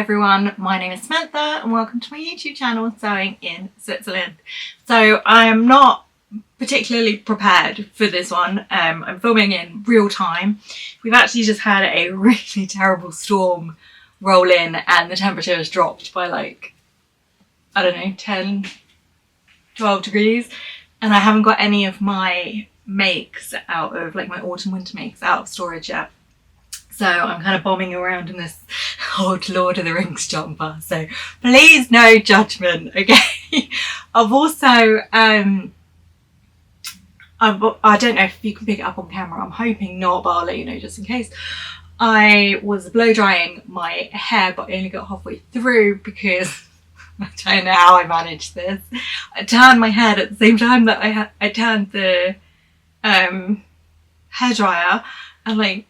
everyone, my name is Samantha and welcome to my YouTube channel, Sewing in Switzerland. So I am not particularly prepared for this one. I'm filming in real time. We've actually just had a really terrible storm roll in and the temperature has dropped by like, I don't know, 10, 12 degrees. And I haven't got any of my makes out of, like my autumn winter makes out of storage yet. So I'm kind of bombing around in this old Lord of the Rings jumper. So please no judgment, okay? I've also, I don't know if you can pick it up on camera. I'm hoping not, but I'll let you know just in case. I was blow drying my hair, but I only got halfway through because I don't know how I managed this. I turned my head at the same time that I turned the hairdryer and like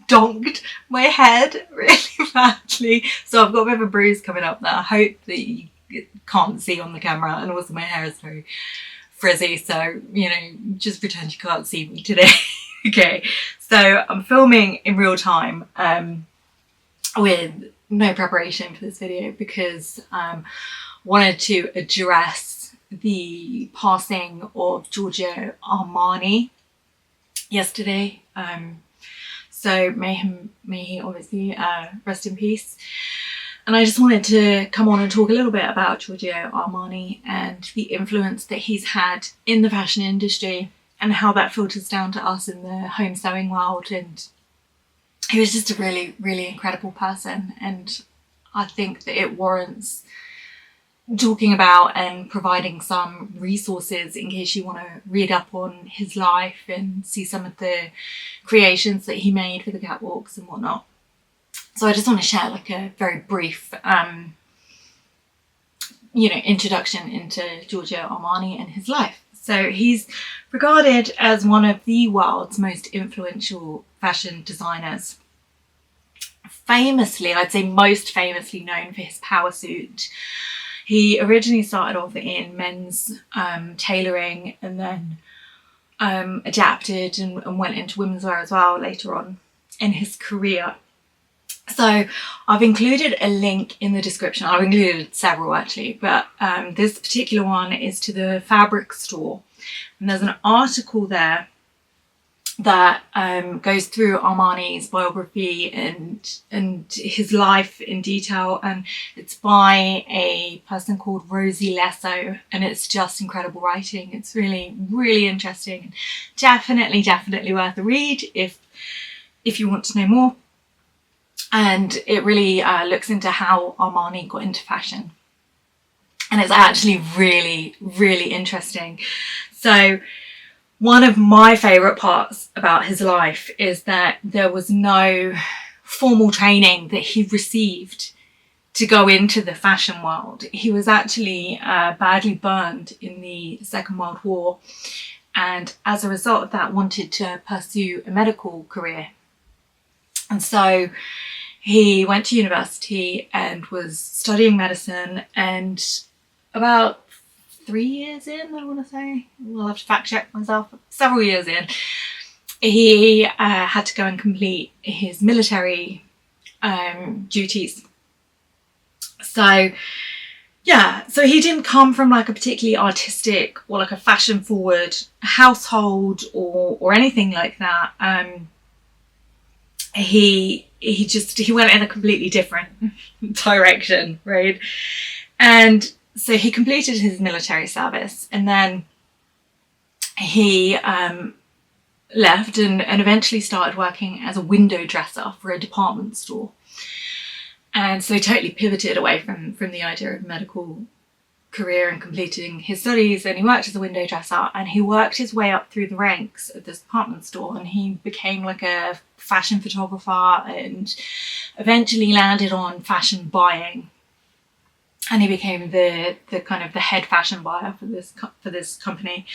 donked my head really badly. So I've got a bit of a bruise coming up that I hope that you can't see on the camera, and also my hair is very frizzy, so you know, just pretend you can't see me today. Okay, so I'm filming in real time with no preparation for this video because wanted to address the passing of Giorgio Armani yesterday. So may he obviously rest in peace. And I just wanted to come on and talk a little bit about Giorgio Armani and the influence that he's had in the fashion industry and how that filters down to us in the home sewing world. And he was just a really, really incredible person. And I think that it warrants talking about and providing some resources in case you want to read up on his life and see some of the creations that he made for the catwalks and whatnot. So I just want to share like a very brief introduction into Giorgio Armani and his life. So he's regarded as one of the world's most influential fashion designers. Famously, I'd say most famously known for his power suit. He originally started off in men's tailoring and then adapted and went into women's wear as well later on in his career. So I've included a link in the description. I've included several actually, but this particular one is to the fabric store. And there's an article there that goes through Armani's biography and his life in detail, and it's by a person called Rosie Lesso, and it's just incredible writing. It's really, really interesting. Definitely worth a read if you want to know more. And it really looks into how Armani got into fashion, and it's actually really, really interesting. So one of my favourite parts about his life is that there was no formal training that he received to go into the fashion world. He was actually badly burned in the Second World War, and as a result of that wanted to pursue a medical career. And so he went to university and was studying medicine, and about 3 years in, I want to say, I'll have to fact check myself, several years in, he had to go and complete his military duties. So yeah, so he didn't come from like a particularly artistic or like a fashion forward household or anything like that. He went in a completely different direction, right? And so he completed his military service, and then he left and eventually started working as a window dresser for a department store. And so he totally pivoted away from the idea of medical career and completing his studies, and he worked as a window dresser, and he worked his way up through the ranks of this department store, and he became like a fashion photographer and eventually landed on fashion buying. And he became the kind of the head fashion buyer for this company.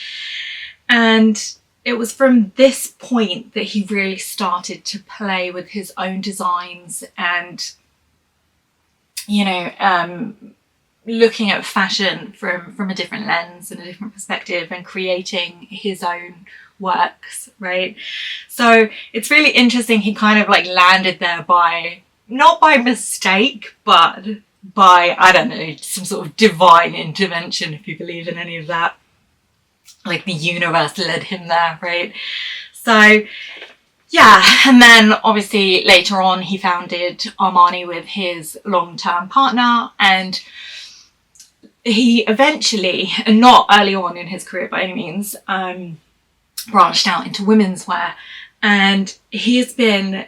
And it was from this point that he really started to play with his own designs and, looking at fashion from a different lens and a different perspective and creating his own works, right? So it's really interesting. He kind of like landed there by not by mistake, but by, I don't know, some sort of divine intervention, if you believe in any of that. Like the universe led him there, right? So yeah, and then obviously later on he founded Armani with his long-term partner, and he eventually, and not early on in his career by any means, branched out into women's wear, and he has been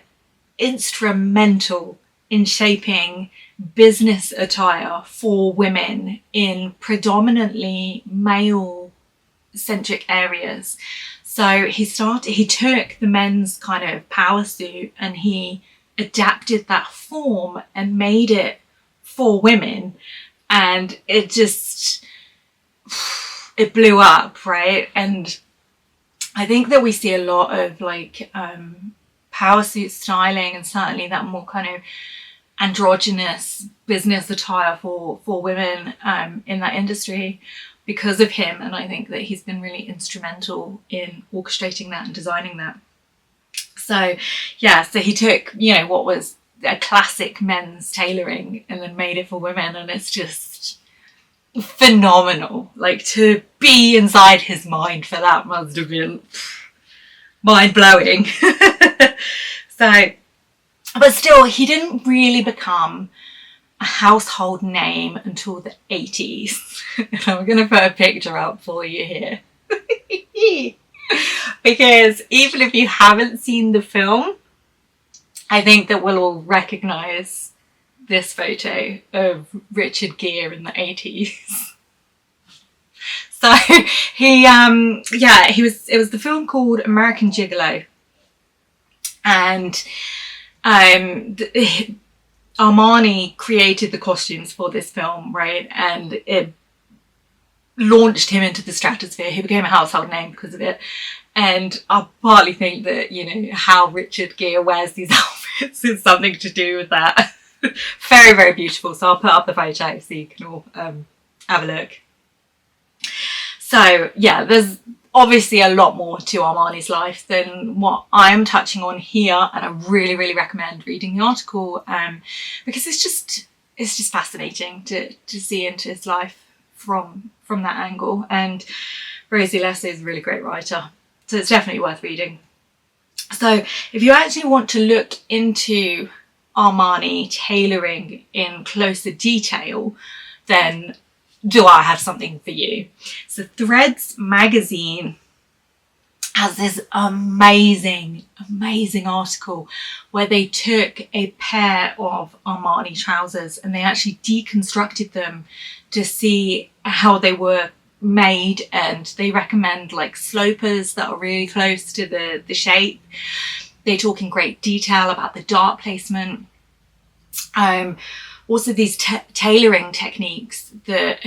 instrumental in shaping business attire for women in predominantly male centric areas. So he took the men's kind of power suit and he adapted that form and made it for women, and it blew up, right? And I think that we see a lot of like power suit styling, and certainly that more kind of androgynous business attire for women in that industry because of him. And I think that he's been really instrumental in orchestrating that and designing that. So yeah, so he took, you know, what was a classic men's tailoring and then made it for women, and it's just phenomenal. Like, to be inside his mind for that must have been mind-blowing. So, but still, he didn't really become a household name until the 80s. And I'm going to put a picture up for you here. Because even if you haven't seen the film, I think that we'll all recognise this photo of Richard Gere in the 80s. So it was the film called American Gigolo, and Armani created the costumes for this film, right? And it launched him into the stratosphere. He became a household name because of it. And I partly think that, you know, how Richard Gere wears these outfits is something to do with that. Very, very beautiful. So I'll put up the photo so you can all have a look. So yeah, there's obviously a lot more to Armani's life than what I am touching on here, and I really, really recommend reading the article because it's just fascinating to see into his life from that angle. And Rosie Leslie is a really great writer, so it's definitely worth reading. So if you actually want to look into Armani tailoring in closer detail, then do I have something for you? So Threads magazine has this amazing article where they took a pair of Armani trousers and they actually deconstructed them to see how they were made, and they recommend like slopers that are really close to the shape. They talk in great detail about the dart placement. Also these tailoring techniques that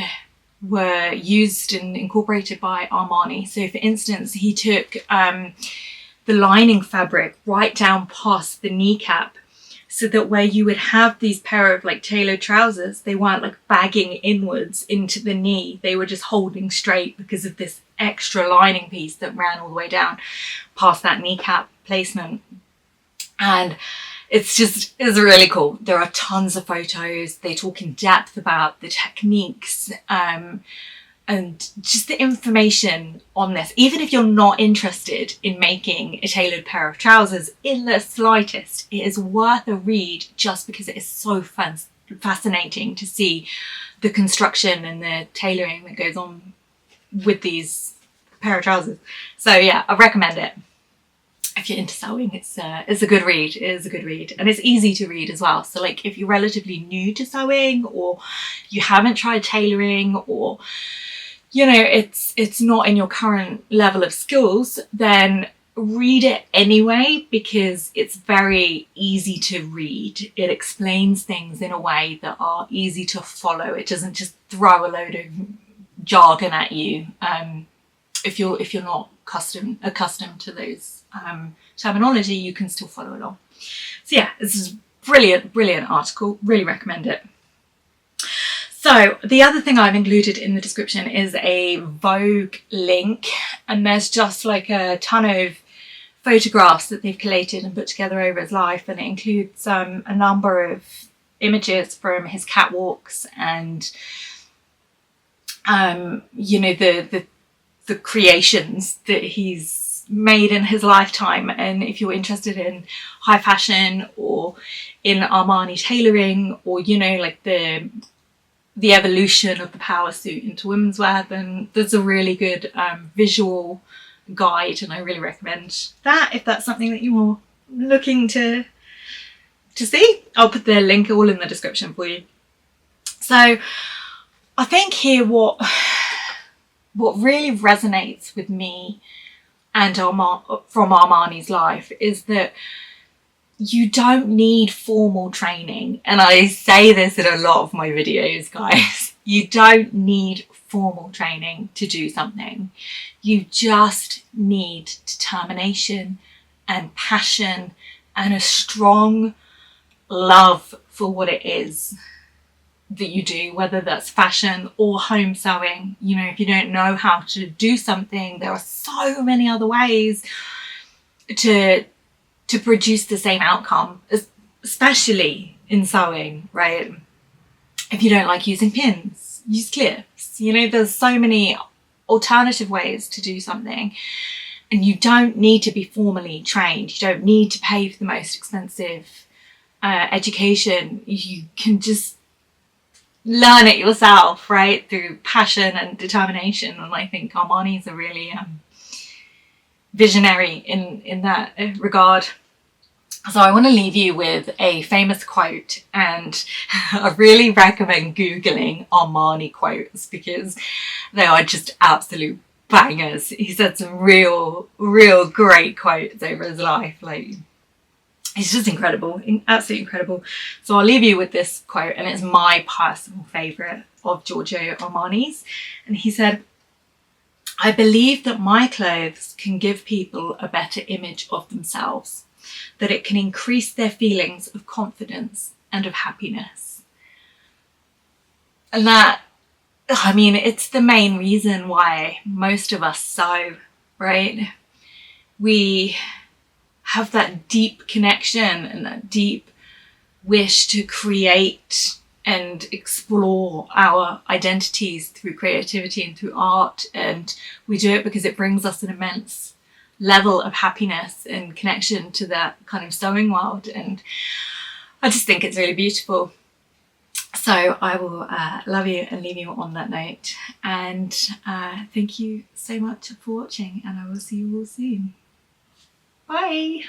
were used and incorporated by Armani. So for instance, he took the lining fabric right down past the kneecap, so that where you would have these pair of like tailored trousers, they weren't like bagging inwards into the knee. They were just holding straight because of this extra lining piece that ran all the way down past that kneecap placement. And it's really cool. There are tons of photos. They talk in depth about the techniques and just the information on this. Even if you're not interested in making a tailored pair of trousers in the slightest, it is worth a read just because it is so fascinating to see the construction and the tailoring that goes on with these pair of trousers. So yeah, I recommend it. If you're into sewing, it's a good read. It is a good read, and it's easy to read as well. So like if you're relatively new to sewing, or you haven't tried tailoring, or you know it's not in your current level of skills, then read it anyway, because it's very easy to read. It explains things in a way that are easy to follow. It doesn't just throw a load of jargon at you if you're not accustomed to those terminology. You can still follow along. So yeah, this is brilliant article. Really recommend it. So the other thing I've included in the description is a Vogue link, and there's just like a ton of photographs that they've collated and put together over his life, and it includes a number of images from his catwalks and you know, the creations that he's made in his lifetime. And if you're interested in high fashion or in Armani tailoring, or you know, like the evolution of the power suit into women's wear, then there's a really good visual guide, and I really recommend that if that's something that you're looking to see. I'll put the link all in the description for you. So I think here what really resonates with me and from Armani's life is that you don't need formal training. And I say this in a lot of my videos, guys. You don't need formal training to do something. You just need determination and passion and a strong love for what it is that you do, whether that's fashion or home sewing. You know, if you don't know how to do something, there are so many other ways to produce the same outcome, especially in sewing, right? If you don't like using pins, use clips. You know, there's so many alternative ways to do something, and you don't need to be formally trained. You don't need to pay for the most expensive education. You can just learn it yourself, right, through passion and determination. And I think Armani's a really visionary in that regard. So I want to leave you with a famous quote, and I really recommend Googling Armani quotes because they are just absolute bangers. He said some real great quotes over his life. Like, it's just incredible, absolutely incredible. So I'll leave you with this quote, and it's my personal favourite of Giorgio Armani's. And he said, "I believe that my clothes can give people a better image of themselves, that it can increase their feelings of confidence and of happiness." And that, I mean, it's the main reason why most of us sew, right? We have that deep connection and that deep wish to create and explore our identities through creativity and through art, and we do it because it brings us an immense level of happiness and connection to that kind of sewing world, and I just think it's really beautiful. So I will love you and leave you on that note, and thank you so much for watching, and I will see you all soon. Bye.